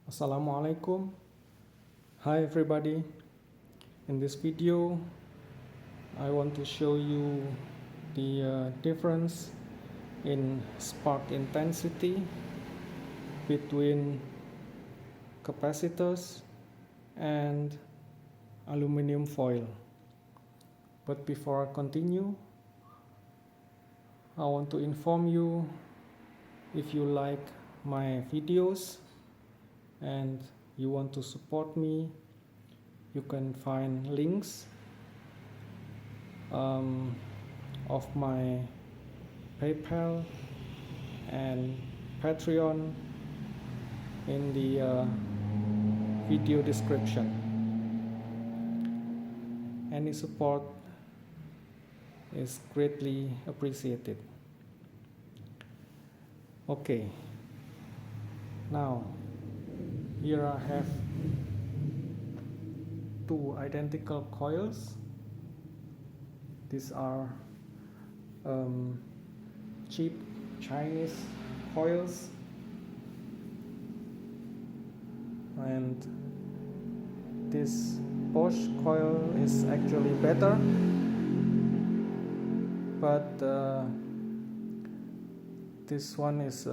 Assalamualaikum. Hi everybody. In this video I want to show you the difference in spark intensity between capacitors and aluminum foil. But before I continue, I want to inform you, if you like my videos and you want to support me, you can find links of my PayPal and Patreon in the video description. Any support is greatly appreciated. Okay, now here I have two identical coils. These are cheap Chinese coils, and this Bosch coil is actually better, but this one is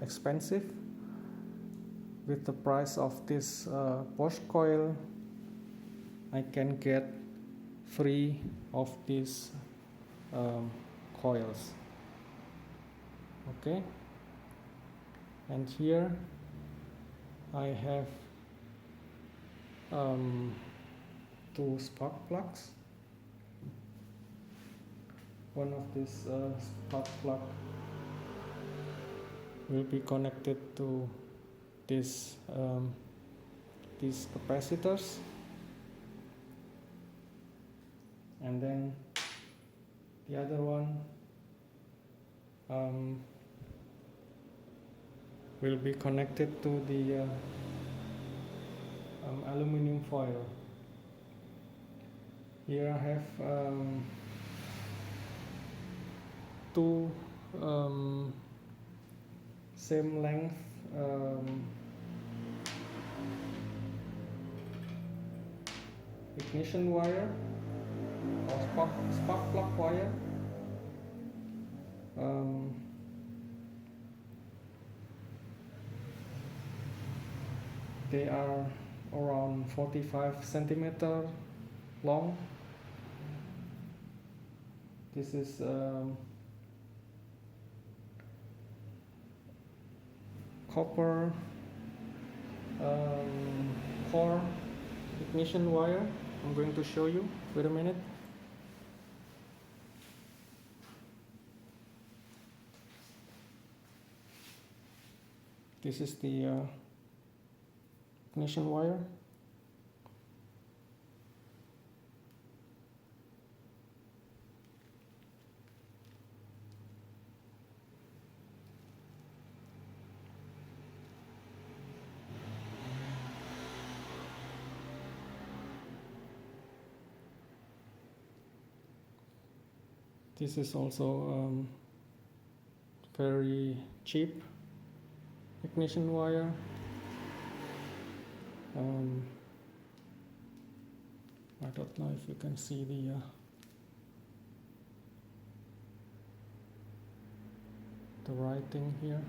expensive. With the price of this Bosch coil, I can get free of these coils. Okay, and here I have two spark plugs. One of these spark plug will be connected to these capacitors, and then the other one will be connected to the aluminum foil. Here I have two same length ignition wire or spark plug wire. They are around 45 centimeter long. This is copper core ignition wire. I'm going to show you. Wait a minute. This is the ignition wire. This is also very cheap ignition wire. I don't know if you can see the writing here.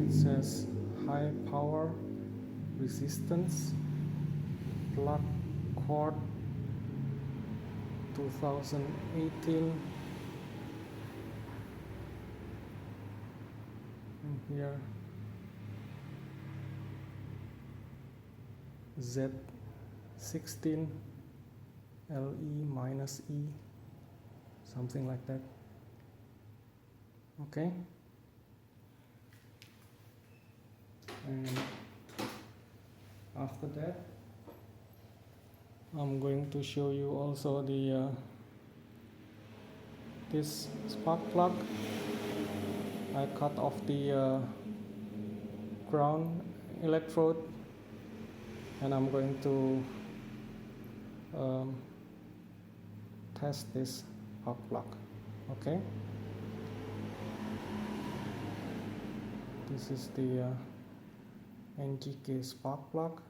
Says high power resistance plug cord 2018, and here Z16 LE-E, something like that. Okay, and after that I'm going to show you also the this spark plug. I cut off the ground electrode, and I'm going to test this spark plug. Okay, this is the NGK spark plug.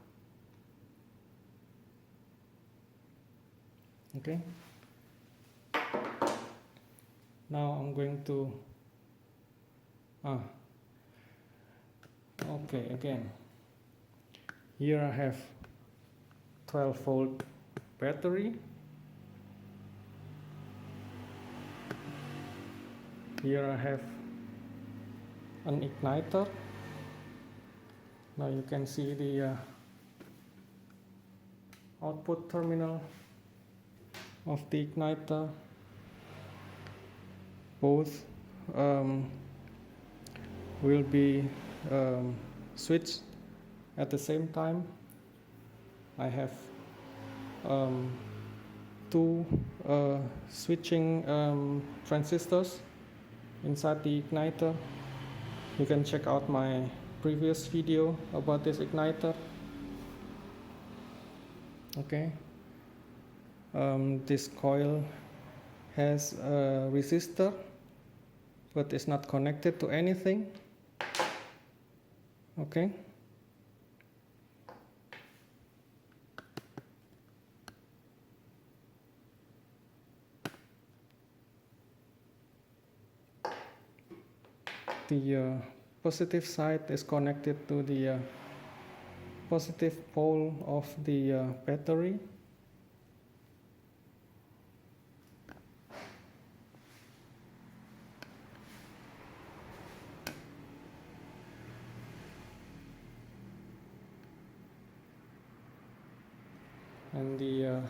Okay, now I'm going to okay, again here I have 12-volt battery. Here I have an igniter. Now you can see the output terminal of the igniter. Both will be switched at the same time. I have two switching transistors inside the igniter. You can check out my previous video about this igniter. Okay, this coil has a resistor, but it's not connected to anything. Okay, the positive side is connected to the positive pole of the battery. And the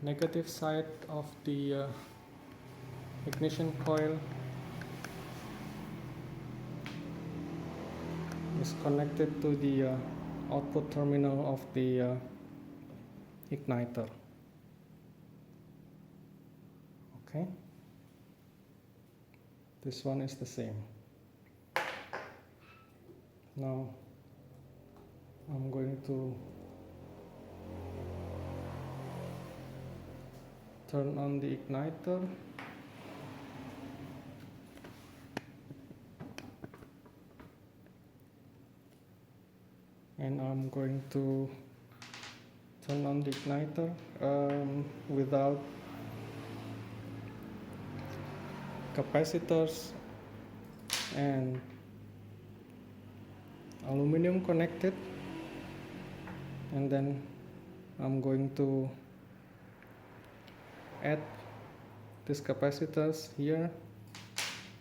negative side of the ignition coil is connected to the output terminal of the igniter. Okay, this one is the same. Now I'm going to turn on the igniter. And I'm going to turn on the igniter without capacitors and aluminum connected, and then I'm going to add these capacitors here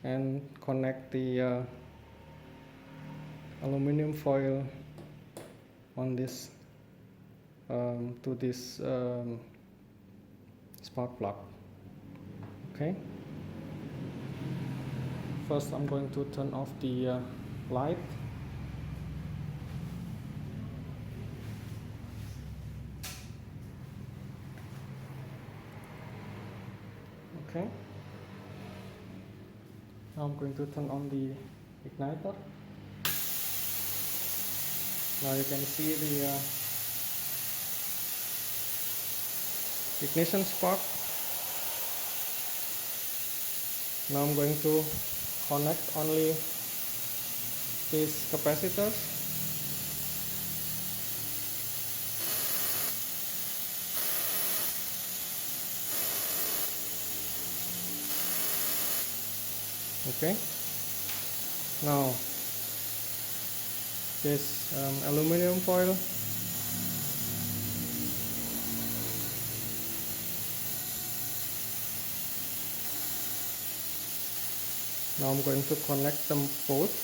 and connect the aluminum foil on this to this spark plug. Okay, first I'm going to turn off the light. Okay, now I'm going to turn on the igniter. Now you can see the ignition spark. Now I'm going to connect only these capacitors. Okay, now this aluminum foil, now I'm going to connect them both.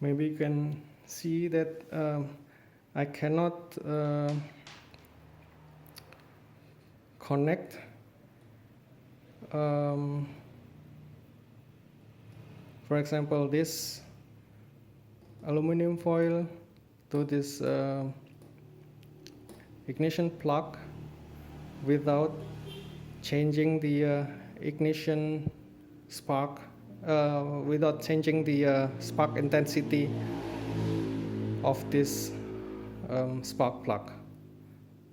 Maybe you can see that I cannot connect for example this aluminum foil to this ignition plug without changing the ignition spark, without changing the spark intensity of this spark plug.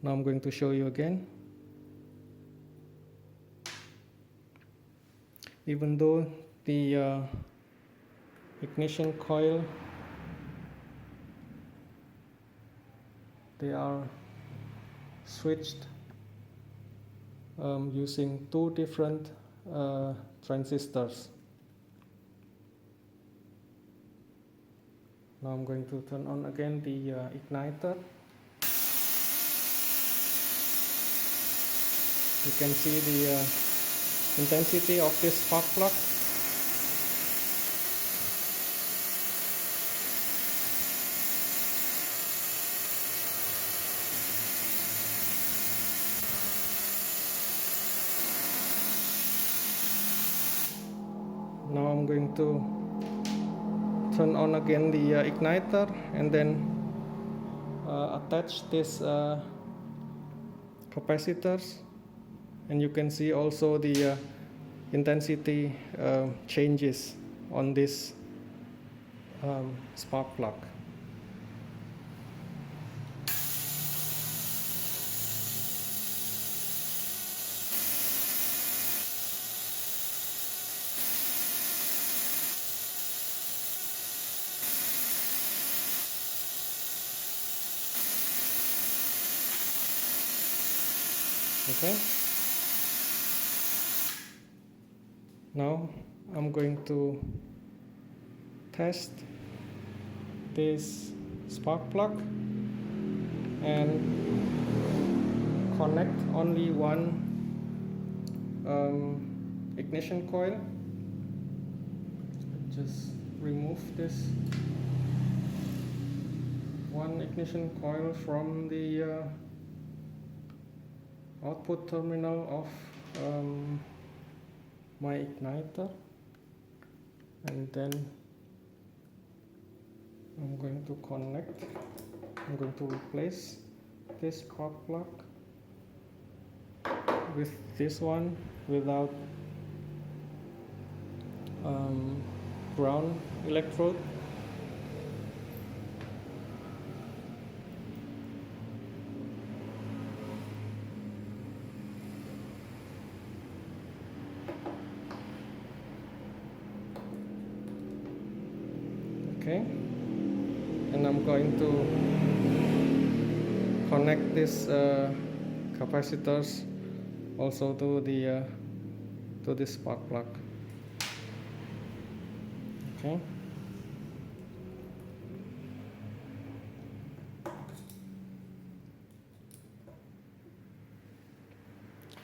Now I'm going to show you again. Even though the ignition coil, they are switched using two different transistors. Now I'm going to turn on again the igniter. You can see the intensity of this spark plug. Now I'm going to turn on again the igniter and then attach this capacitors, and you can see also the intensity changes on this spark plug. Okay. Now I'm going to test this spark plug and connect only one ignition coil. Just remove this one ignition coil from the output terminal of my igniter, and then I'm going to replace this spark plug with this one without ground electrode. Okay, and I'm going to connect this capacitors also to the to this spark plug. Okay.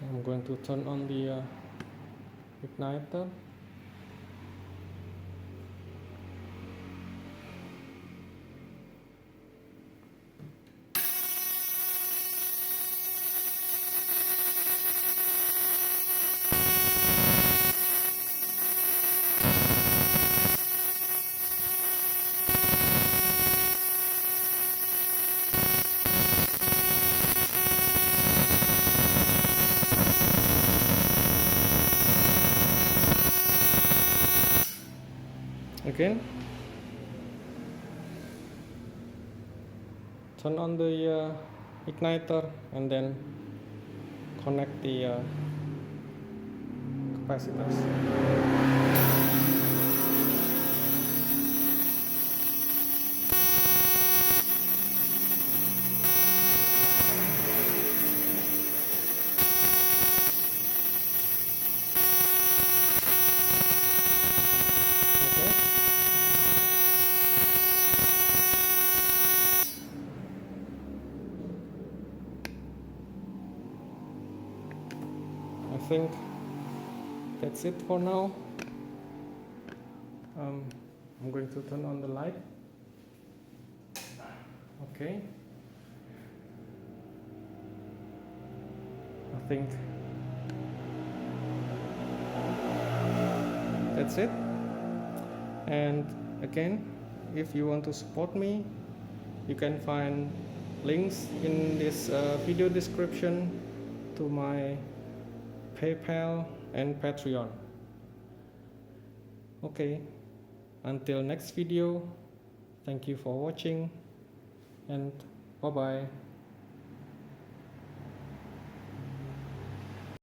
I'm going to turn on the igniter. Again, turn on the igniter and then connect the capacitors. I think that's it for now. I'm going to turn on the light. Okay. I think that's it. And again, if you want to support me, you can find links in this video description to my PayPal and Patreon. Okay, until next video, thank you for watching and bye bye.